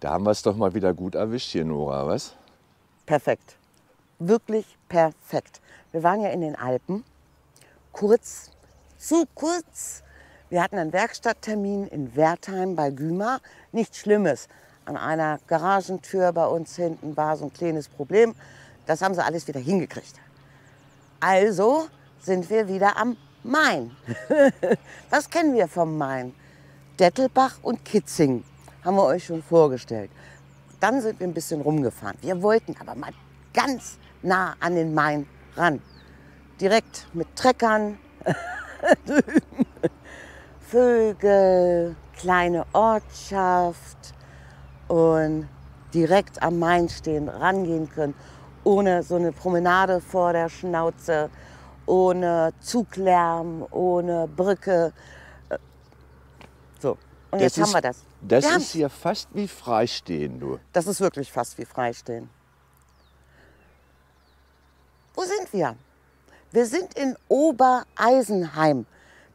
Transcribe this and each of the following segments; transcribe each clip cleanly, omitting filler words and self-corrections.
Da haben wir es doch mal wieder gut erwischt hier, Nora, was? Perfekt. Wirklich perfekt. Wir waren ja in den Alpen. Kurz, zu kurz. Wir hatten einen Werkstatttermin in Wertheim bei Gümer. Nichts Schlimmes. An einer Garagentür bei uns hinten war so ein kleines Problem. Das haben sie alles wieder hingekriegt. Also sind wir wieder am Main. Was kennen wir vom Main? Dettelbach und Kitzingen haben wir euch schon vorgestellt. Dann sind wir ein bisschen rumgefahren. Wir wollten aber mal ganz nah an den Main ran. Direkt mit Treckern, Vögel, kleine Ortschaft und direkt am Main stehen, rangehen können, ohne so eine Promenade vor der Schnauze, ohne Zuglärm, ohne Brücke. So, und jetzt haben wir das. Das Wir ist haben's. hier fast wie Freistehen, du. Das ist wirklich fast wie Freistehen. Wo sind wir? Wir sind in Obereisenheim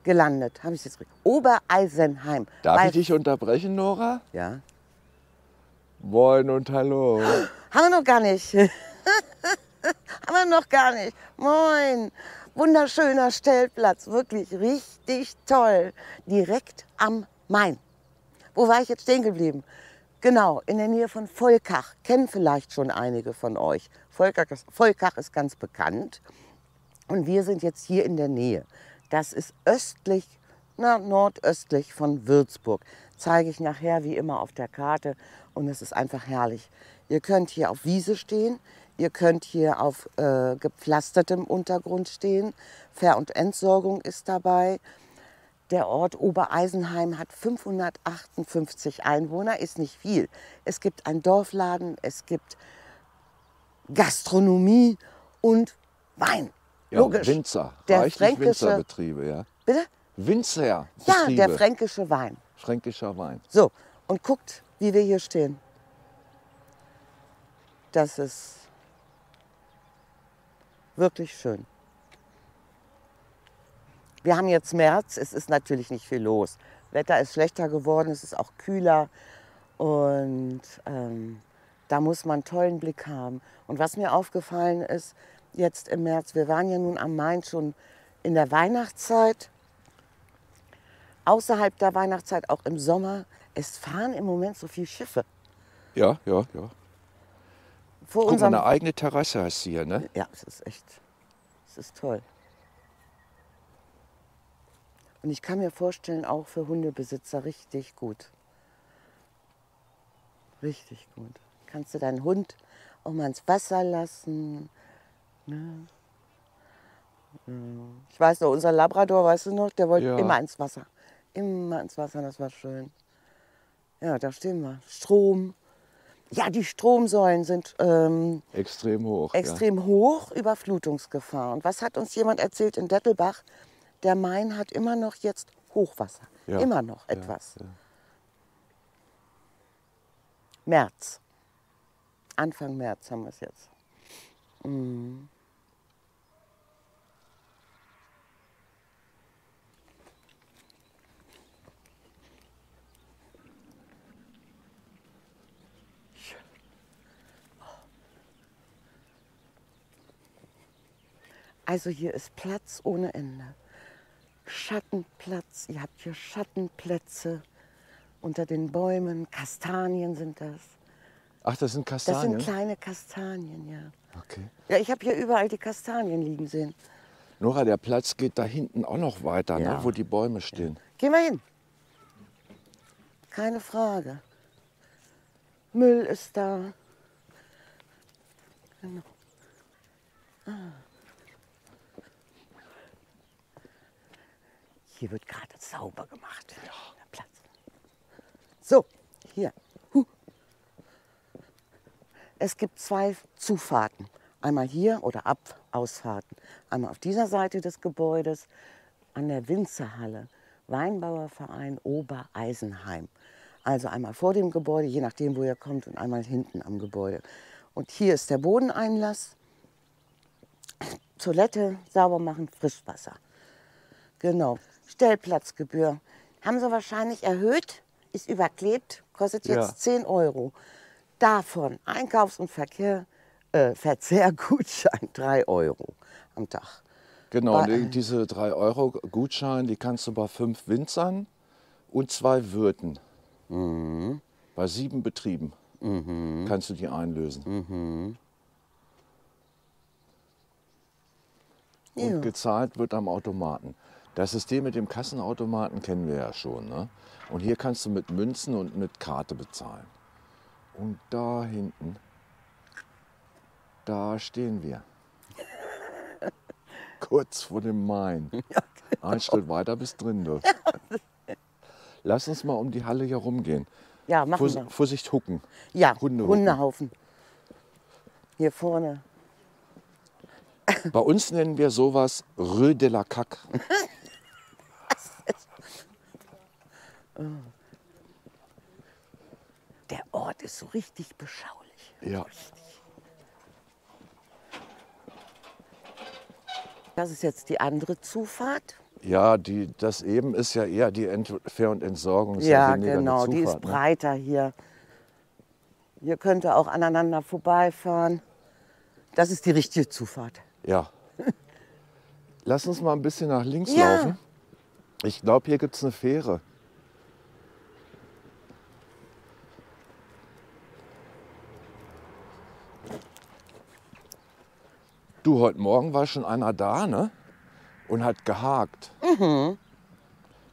gelandet. Habe ich jetzt richtig? Obereisenheim. Darf ich dich unterbrechen, Nora? Ja. Moin und hallo. Haben wir noch gar nicht. Haben wir noch gar nicht. Moin. Wunderschöner Stellplatz. Wirklich richtig toll. Direkt am Main. Wo war ich jetzt stehen geblieben? Genau, in der Nähe von Volkach. Kennen vielleicht schon einige von euch. Volkach ist ganz bekannt. Und wir sind jetzt hier in der Nähe. Das ist östlich, nordöstlich von Würzburg. Zeige ich nachher wie immer auf der Karte. Und es ist einfach herrlich. Ihr könnt hier auf Wiese stehen. Ihr könnt hier auf gepflastertem Untergrund stehen. Ver- und Entsorgung ist dabei. Der Ort Obereisenheim hat 558 Einwohner, ist nicht viel. Es gibt einen Dorfladen, es gibt Gastronomie und Wein. Ja, Logisch. Winzer, Der reichlich fränkische, Winzerbetriebe, ja. bitte? Winzerbetriebe. Ja, der fränkische Wein. Fränkischer Wein. So, und guckt, wie wir hier stehen. Das ist wirklich schön. Wir haben jetzt März, es ist natürlich nicht viel los. Wetter ist schlechter geworden, es ist auch kühler und da muss man einen tollen Blick haben. Und was mir aufgefallen ist, jetzt im März, wir waren ja nun am Main schon in der Weihnachtszeit, außerhalb der Weihnachtszeit, auch im Sommer, es fahren im Moment so viele Schiffe. Ja, ja, ja. Vor Guck mal, unserem, eine eigene Terrasse hast du hier, ne? ja, es ist echt, es ist toll. Und ich kann mir vorstellen, auch für Hundebesitzer richtig gut. Richtig gut. Kannst du deinen Hund auch mal ins Wasser lassen. Ne? Ja. Ich weiß noch, unser Labrador, weißt du noch, der wollte Ja. immer ins Wasser. Immer ins Wasser, das war schön. Ja, da stehen wir. Strom. Ja, die Stromsäulen sind Extrem hoch. extrem hoch, Überflutungsgefahr. Und was hat uns jemand erzählt in Dettelbach? Der Main hat immer noch jetzt Hochwasser. Ja. Immer noch Ja, etwas. ja. März. Anfang März haben wir es jetzt. Mhm. Also hier ist Platz ohne Ende. Schattenplatz, ihr habt hier Schattenplätze unter den Bäumen. Kastanien sind das. Ach, das sind Das Kastanien? sind kleine Kastanien, ja. Okay. Ja, ich habe hier überall die Kastanien liegen sehen. Nora, der Platz geht da hinten auch noch weiter, Ja. ne, wo die Bäume stehen. Gehen wir hin. Keine Frage. Müll ist da. Genau. Hier wird gerade sauber gemacht. Ja. Der Platz. So, hier. Es gibt zwei Zufahrten. Einmal hier oder Ab-Ausfahrten. Einmal auf dieser Seite des Gebäudes an der Winzerhalle. Weinbauerverein Obereisenheim. Also einmal vor dem Gebäude, je nachdem, wo ihr kommt, und einmal hinten am Gebäude. Und hier ist der Bodeneinlass. Toilette, sauber machen, Frischwasser. Genau. Stellplatzgebühr haben sie wahrscheinlich erhöht ist überklebt, kostet jetzt Ja. 10 Euro. Davon Einkaufs- und Verzehrgutschein 3 Euro am Tag. Genau, Bei- diese 3 Euro Gutschein, die kannst du bei 5 Winzern und 2 Wirten. Bei 7 Betrieben kannst du die einlösen. Ja. Und gezahlt wird am Automaten. Das System mit dem Kassenautomaten kennen wir ja schon. Ne? Und hier kannst du mit Münzen und mit Karte bezahlen. Und da hinten, da stehen wir. Kurz vor dem Main. Ein Schritt weiter bis drin. Du. Lass uns mal um die Halle hier rumgehen. Ja, machen wir. Vorsicht, Hucken. Ja, Hundehupen. Hundehaufen. Hier vorne. Bei uns nennen wir sowas Rue de la Caque. Der Ort ist so richtig beschaulich. Ja. Das ist jetzt die andere Zufahrt. Ja, das eben ist ja eher die Entfernung und Entsorgung. Ist Ja, weniger eine genau, die ist Zufahrt, ne? breiter hier. Hier könnt ihr auch aneinander vorbeifahren. Das ist die richtige Zufahrt. Ja. Lass uns mal ein bisschen nach links Ja. laufen. Ich glaube, hier gibt es eine Fähre. Du, heute Morgen war schon einer da, ne? Und hat gehakt.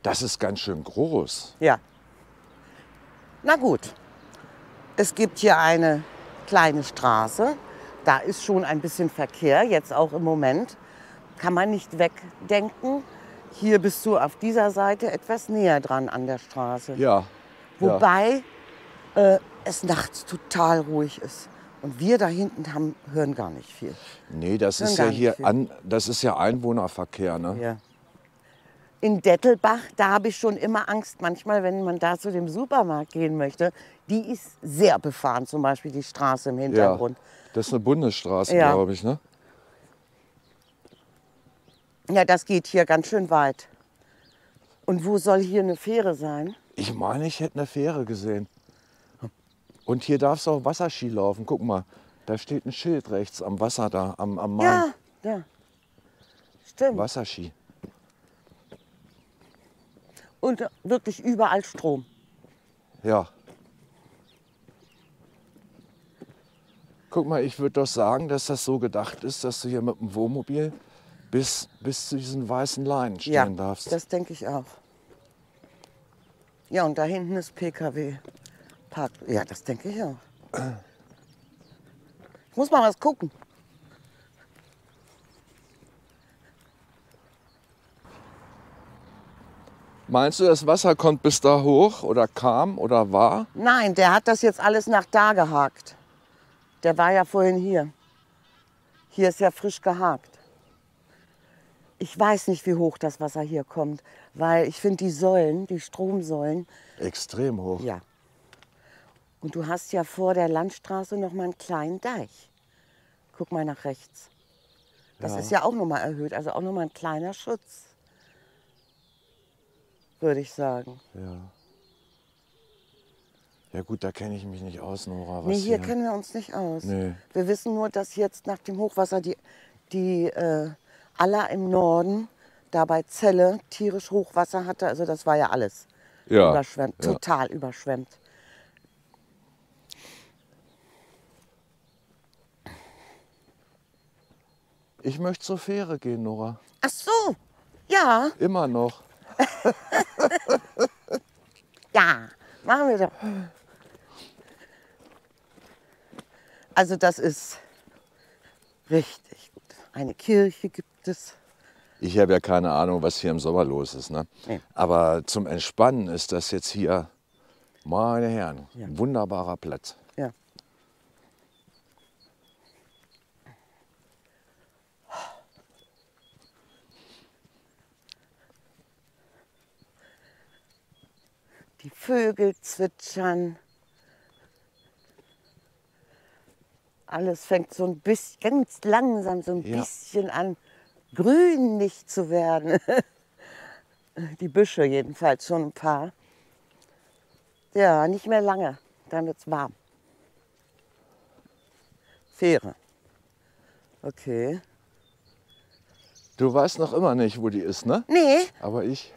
Das ist ganz schön groß. Ja. Na gut. Es gibt hier eine kleine Straße. Da ist schon ein bisschen Verkehr, jetzt auch im Moment. Kann man nicht wegdenken. Hier bist du auf dieser Seite etwas näher dran an der Straße. Ja. Ja. Wobei es nachts total ruhig ist. Und wir da hinten hören gar nicht viel. Nee, das Hören ist gar ja nicht hier viel. das ist ja Einwohnerverkehr, ne? Ja. In Dettelbach, da habe ich schon immer Angst, manchmal, wenn man da zu dem Supermarkt gehen möchte. Die ist sehr befahren, zum Beispiel die Straße im Hintergrund. Das ist eine Bundesstraße, Ja. glaube ich, ne? Ja, das geht hier ganz schön weit. Und wo soll hier eine Fähre sein? Ich meine, ich hätte eine Fähre gesehen. Und hier darfst du auch Wasserski laufen. Guck mal, da steht ein Schild rechts am Wasser da, am Main. Ja, ja. Stimmt. Wasserski. Und wirklich überall Strom. Ja. Guck mal, ich würde doch sagen, dass das so gedacht ist, dass du hier mit dem Wohnmobil bis zu diesen weißen Leinen stehen Ja, darfst. das denke ich auch. Ja, und da hinten ist PKW-Park. Ja, das denke ich auch. Ich muss mal was gucken. Meinst du, das Wasser kommt bis da hoch oder kam oder war? Nein, der hat das jetzt alles nach da gehakt. Der war ja vorhin hier. Hier ist ja frisch gehakt. Ich weiß nicht, wie hoch das Wasser hier kommt, weil ich finde die Säulen, die Stromsäulen, Extrem hoch. ja. Und du hast ja vor der Landstraße noch mal einen kleinen Deich. Guck mal nach rechts. Das Ja. ist ja auch noch mal erhöht, also auch noch mal ein kleiner Schutz, würde ich sagen. Ja. Ja gut, da kenne ich mich nicht aus, Nora. Was Nee, hier kennen wir uns nicht aus. Nee. Wir wissen nur, dass jetzt nach dem Hochwasser die Aller im Norden, da bei Celle, tierisch Hochwasser hatte. Also das war ja alles Ja, überschwemmt, ja. total überschwemmt. Ich möchte zur Fähre gehen, Nora. Ach so, ja, Immer noch. ja, machen wir doch. Also das ist richtig gut. Eine Kirche gibt es. Ich habe ja keine Ahnung, was hier im Sommer los ist. Ne? Nee. Aber zum Entspannen ist das jetzt hier, meine Herren, Ja. ein wunderbarer Platz. Ja. Die Vögel zwitschern. Alles fängt so ein bisschen, ganz langsam so ein Ja. bisschen an, grünlich zu werden. Die Büsche jedenfalls schon ein paar. Ja, nicht mehr lange. Dann wird's warm. Fähre. Okay. Du weißt noch immer nicht, wo die ist, ne? Nee, Aber ich.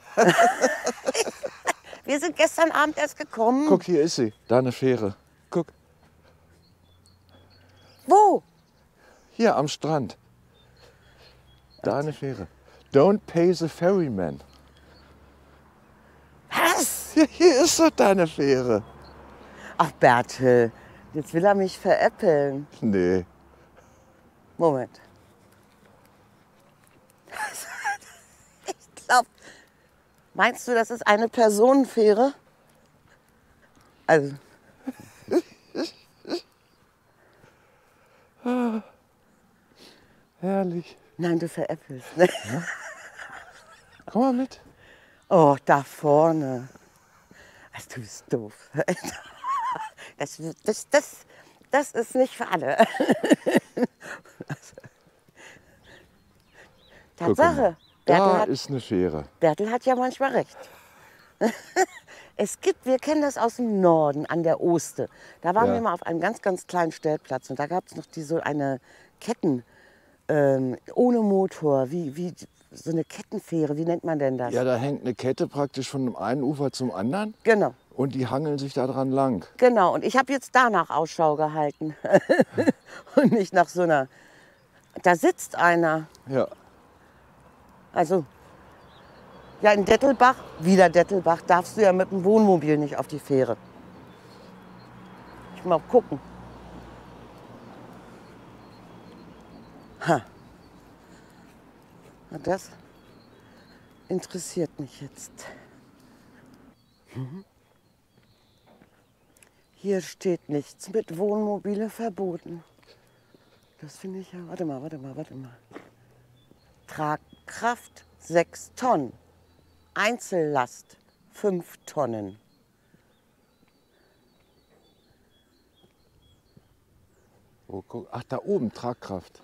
wir sind gestern Abend erst gekommen. Guck, hier ist sie. Da eine Fähre. Guck, Wo? hier am Strand. Da eine Fähre. Don't pay the ferryman. Was? Ja, hier ist doch deine Fähre. Ach, Bertel, jetzt will er mich veräppeln. Nee. Moment. Ich glaube, meinst du, das ist eine Personenfähre? Also, Herrlich. nein, du veräppelst. Komm mal mit. Oh, da vorne. Also, du bist doof. Das ist nicht für alle. Tatsache. Da ist eine Fähre. Bertel hat ja manchmal recht. Wir kennen das aus dem Norden, an der Oste. Da waren Ja. wir mal auf einem ganz, ganz kleinen Stellplatz und da gab es noch eine Ketten ohne Motor, wie so eine Kettenfähre, wie nennt man denn das? Ja, da hängt eine Kette praktisch von dem einen Ufer zum anderen Genau, und die hangeln sich da dran lang. genau. Und ich habe jetzt danach Ausschau gehalten und nicht nach so einer. Da sitzt einer. Ja. Also, ja, in Dettelbach, wieder Dettelbach, darfst du ja mit dem Wohnmobil nicht auf die Fähre. Ich mal gucken. Ha. Na, das interessiert mich jetzt. Hier steht nichts mit Wohnmobile verboten. Das finde ich ja. Warte mal. Tragkraft 6 Tonnen. Einzellast 5 Tonnen. Oh, guck. Ach, da oben, Tragkraft.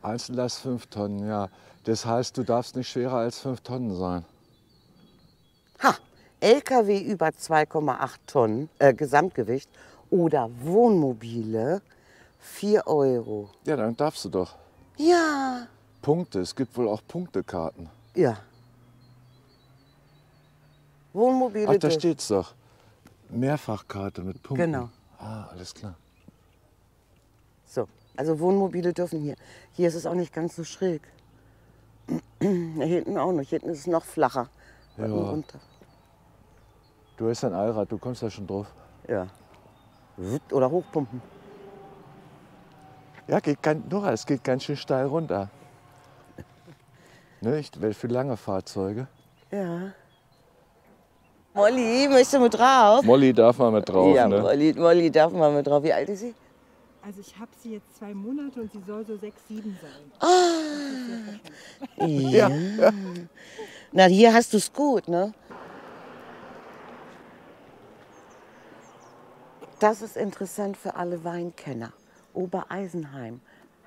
Einzellast 5 Tonnen, ja. Das heißt, du darfst nicht schwerer als 5 Tonnen sein. Ha! LKW über 2,8 Tonnen Gesamtgewicht oder Wohnmobile 4 Euro. Ja, dann darfst du doch. Ja. Punkte, es gibt wohl auch Punktekarten. Ja. Wohnmobile. Ach, da dürfen- steht's doch. Mehrfachkarte mit Punkten. Genau. Ah, alles klar. So, also Wohnmobile dürfen hier. Hier ist es auch nicht ganz so schräg. Hier hinten auch nicht. Hinten ist es noch flacher. Ja. Unten runter. Du hast ein Allrad, du kommst ja schon drauf. Ja. Oder hochpumpen. Ja, Nora, es geht ganz schön steil runter. Nicht? Für lange Fahrzeuge. Ja. Molly, möchtest du mit drauf? Molly darf mal mit drauf, Ja, ne? Molly darf mal mit drauf. Wie alt ist sie? Also ich habe sie jetzt 2 Monate und sie soll so 6, 7 sein. Ja. Na, hier hast du es gut, ne? Das ist interessant für alle Weinkenner. Obereisenheim,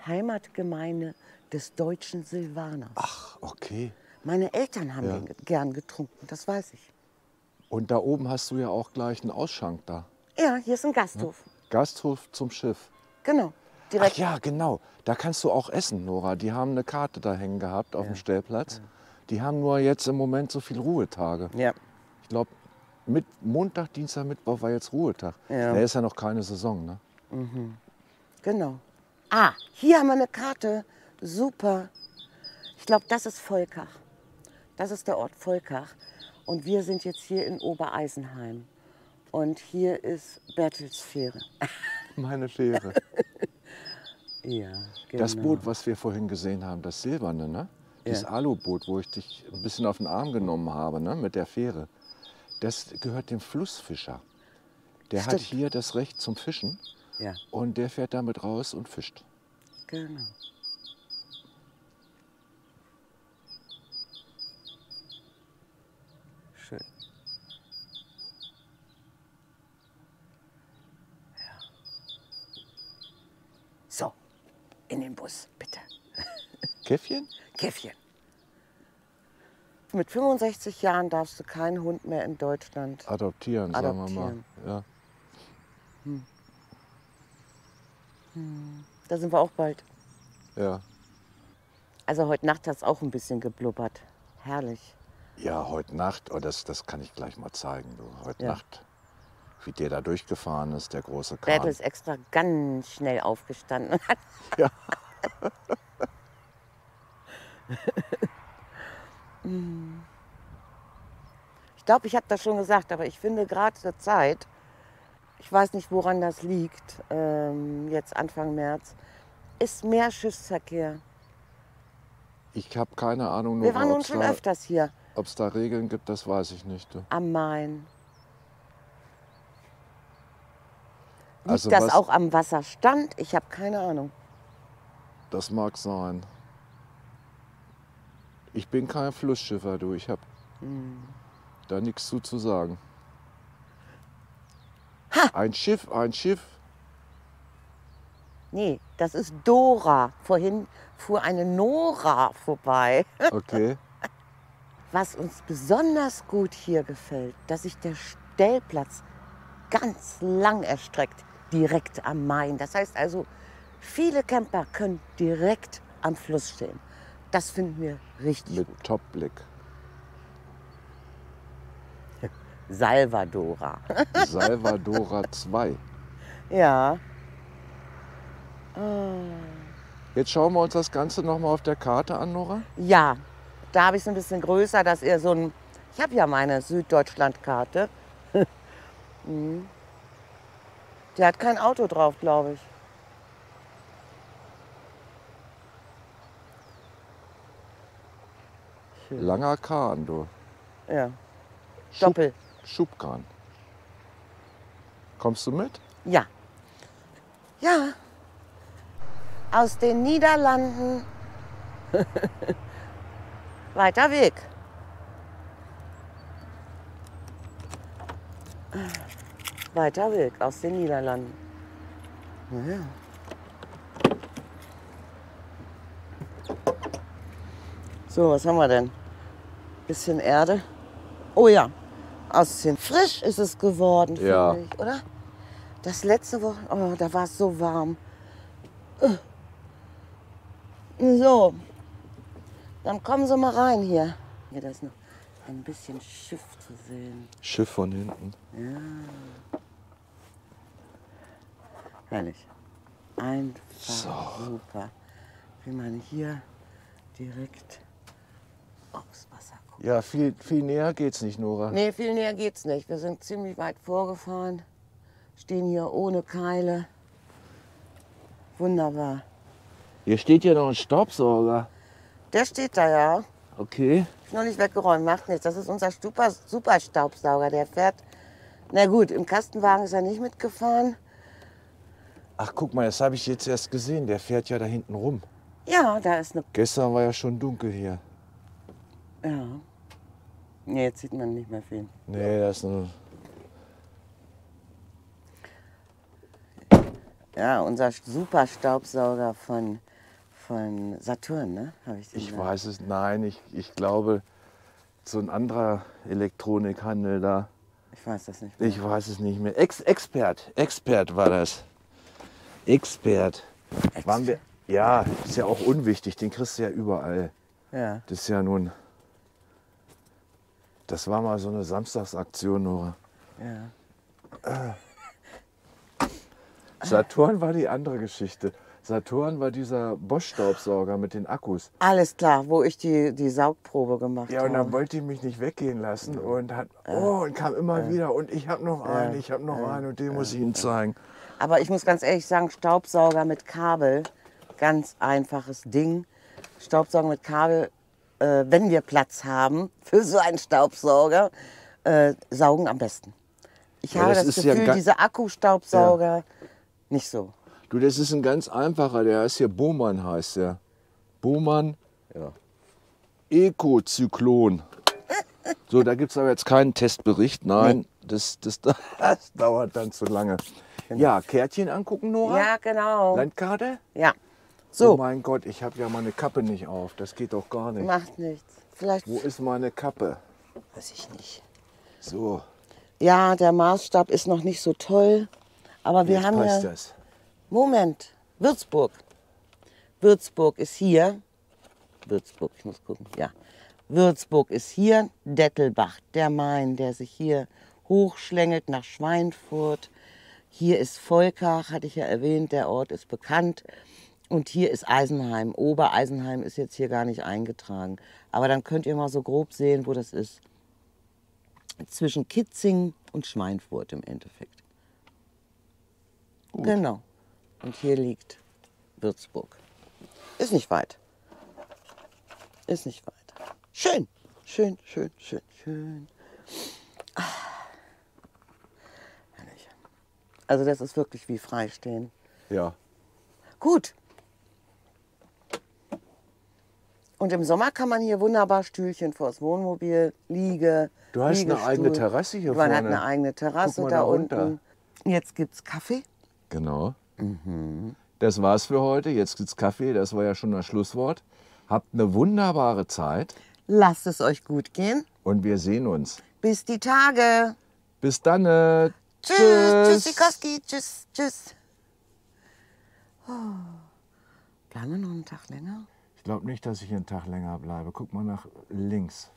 Heimatgemeinde des deutschen Silvaners. Ach, okay. Meine Eltern haben Ja. den gern getrunken, das weiß ich. Und da oben hast du ja auch gleich einen Ausschank da. Ja, hier ist ein Gasthof. Gasthof zum Schiff. Genau, Ach direkt. ja, genau. Da kannst du auch essen, Nora. Die haben eine Karte da hängen gehabt auf dem Stellplatz. Die haben nur jetzt im Moment so viel Ruhetage. Ja. Ich glaube, mit Montag, Dienstag, Mittwoch war jetzt Ruhetag. Ja. Da ist ja noch keine Saison, ne? Genau. Ah, hier haben wir eine Karte. Super. Ich glaube, das ist Volkach. Das ist der Ort Volkach. Und wir sind jetzt hier in Obereisenheim. Und hier ist Bertelsfähre. Meine Fähre. Ja, genau. Das Boot, was wir vorhin gesehen haben, das silberne, ne? Dieses Aluboot, wo ich dich ein bisschen auf den Arm genommen habe, ne? Mit der Fähre. Das gehört dem Flussfischer. Der hat Stimmt. hier das Recht zum Fischen Ja, und der fährt damit raus und fischt. genau. Schön. Ja. So, in den Bus, bitte. Käffchen? Käffchen. mit 65 Jahren darfst du keinen Hund mehr in Deutschland Adoptieren, sagen wir mal. adoptieren. Ja. Da sind wir auch bald. Ja. Also heute Nacht hat es auch ein bisschen geblubbert. Herrlich. Ja, heute Nacht, oh, das kann ich gleich mal zeigen. Du. Heute Ja. Nacht, wie der da durchgefahren ist, der große Bertel Kahn. ist extra ganz schnell aufgestanden und hat Ja. Ich glaube, ich habe das schon gesagt, aber ich finde gerade zur Zeit, ich weiß nicht, woran das liegt, jetzt Anfang März, ist mehr Schiffsverkehr. Ich habe keine Ahnung, Wir waren nun schon öfters hier ob es da Regeln gibt, das weiß ich nicht. Du. am Main. Liegt Also das was- auch am Wasserstand? Ich habe keine Ahnung. Das mag sein. Ich bin kein Flussschiffer, du. Ich habe da nichts zu sagen. Ha! Ein Schiff. Nee, das ist Dora. Vorhin fuhr eine Nora vorbei. Okay. Was uns besonders gut hier gefällt, dass sich der Stellplatz ganz lang erstreckt, direkt am Main. Das heißt also, viele Camper können direkt am Fluss stehen. Das finden wir richtig Mit gut. Top-Blick. Salvadora. Salvadora 2. Ja. Jetzt schauen wir uns das Ganze noch mal auf der Karte an, Nora. Ja, da habe ich es ein bisschen größer, dass ihr so ein... Ich habe ja meine Süddeutschland-Karte. Mhm. Die hat kein Auto drauf, glaube ich. Langer Kahn, du. Ja, Schub- Doppel. Schubkahn. Kommst du mit? Ja. Ja. Aus den Niederlanden. Weiter Weg. Weiter Weg aus den Niederlanden. Ja. So, was haben wir denn? Bisschen Erde. Oh ja, Aussehen. Frisch ist es geworden, Ja. finde ich, oder? Das letzte Woche, oh, da war es so warm. So, dann kommen Sie mal rein hier. Hier, da ist noch ein bisschen Schiff zu sehen. Schiff von hinten. Herrlich. Einfach super. Wie man hier direkt aufs Wasser guckt. Ja, viel näher geht's nicht, Nora. Nee, viel näher geht's nicht. Wir sind ziemlich weit vorgefahren. Stehen hier ohne Keile. Wunderbar. Hier steht ja noch ein Staubsauger. Der steht da ja. Okay. Ist noch nicht weggeräumt, macht nichts. Das ist unser super Staubsauger. Der fährt, na gut, im Kastenwagen ist er nicht mitgefahren. Ach, guck mal, das habe ich jetzt erst gesehen. Der fährt ja da hinten rum. Ja, da ist eine. Gestern war ja schon dunkel hier. Ja. Nee, jetzt sieht man nicht mehr viel. Nee, das ist eine... Ja, unser super Staubsauger von Saturn, ne? Habe ich den Ich da. weiß es, nein, ich glaube, so ein anderer Elektronikhandel da. Ich weiß das nicht mehr. Ich weiß es nicht mehr. Expert war das. Expert. Waren wir, ja, ist ja auch unwichtig, den kriegst du ja überall. Ja. Das ist ja nun, das war mal so eine Samstagsaktion, Nora. Ja. Saturn war die andere Geschichte. Saturn war dieser Bosch-Staubsauger mit den Akkus. Alles klar, wo ich die Saugprobe gemacht Ja, und habe. dann wollte ich mich nicht weggehen lassen und hat, und kam immer wieder und ich habe noch einen, ich habe noch einen und den muss ich Ihnen zeigen. Aber ich muss ganz ehrlich sagen, Staubsauger mit Kabel, ganz einfaches Ding. Staubsauger mit Kabel, wenn wir Platz haben für so einen Staubsauger, saugen am besten. Ich Ja, habe das das ist ja Gefühl, diese Akkustaubsauger nicht so. Du, das ist ein ganz einfacher, der heißt hier Bohmann, heißt der. Bohmann Ja. Eco-Zyklon. So, da gibt es aber jetzt keinen Testbericht. Nein, das dauert dann zu lange. Ja, Kärtchen angucken, Nora? Ja, genau. Landkarte? Ja. Oh So, mein Gott, ich habe ja meine Kappe nicht auf. Das geht doch gar nicht. macht nichts. Vielleicht, Wo ist meine Kappe? weiß ich nicht. So, Ja, der Maßstab ist noch nicht so toll, aber wir jetzt haben passt ja... das. Moment, Würzburg. Würzburg ist hier. Würzburg, ich muss gucken, ja. Würzburg ist hier, Dettelbach, der Main, der sich hier hochschlängelt nach Schweinfurt. Hier ist Volkach, hatte ich ja erwähnt, der Ort ist bekannt. Und hier ist Eisenheim. Obereisenheim ist jetzt hier gar nicht eingetragen. Aber dann könnt ihr mal so grob sehen, wo das ist. Zwischen Kitzing und Schweinfurt im Endeffekt. Gut. Genau. Und hier liegt Würzburg. Ist nicht weit. Ist nicht weit. Schön. Schön, schön, schön, schön. Ah. Herrlich. Also das ist wirklich wie freistehen. Ja. Gut. Und im Sommer kann man hier wunderbar Stühlchen vors Wohnmobil, Liege, Du hast eine Liegestuhl. eigene Terrasse hier Man hat vorne. eine eigene Terrasse Guck mal da da runter. unten. Jetzt gibt's Kaffee. Genau. Das war's für heute. Jetzt gibt's Kaffee. Das war ja schon das Schlusswort. Habt eine wunderbare Zeit Lasst es euch gut gehen. und wir sehen uns. Bis die Tage. Bis dann. Tschüss, tschüss, Sikowski, tschüss, tschüss. Oh. Bleiben wir noch einen Tag länger? Ich glaube nicht, dass ich einen Tag länger bleibe. Guck mal nach links.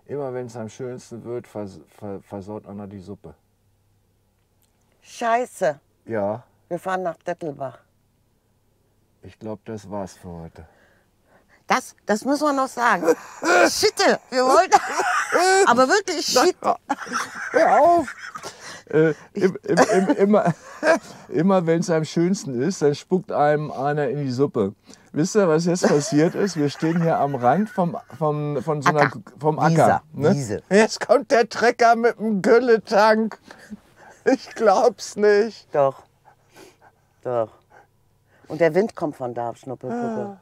Immer wenn es am schönsten wird, versaut einer die Suppe. Scheiße, Ja, wir fahren nach Dettelbach. ich glaube, das war's für heute. Das müssen wir noch sagen. Schitte, wir wollten. Aber wirklich Shit. Hör auf! Immer wenn es am schönsten ist, dann spuckt einem einer in die Suppe. Wisst ihr, was jetzt passiert ist? Wir stehen hier am Rand vom Acker. Ne? Wiese. Jetzt kommt der Trecker mit dem Gülletank. Ich glaub's nicht. Doch. Doch. Und der Wind kommt von da, Schnuppelpuppe.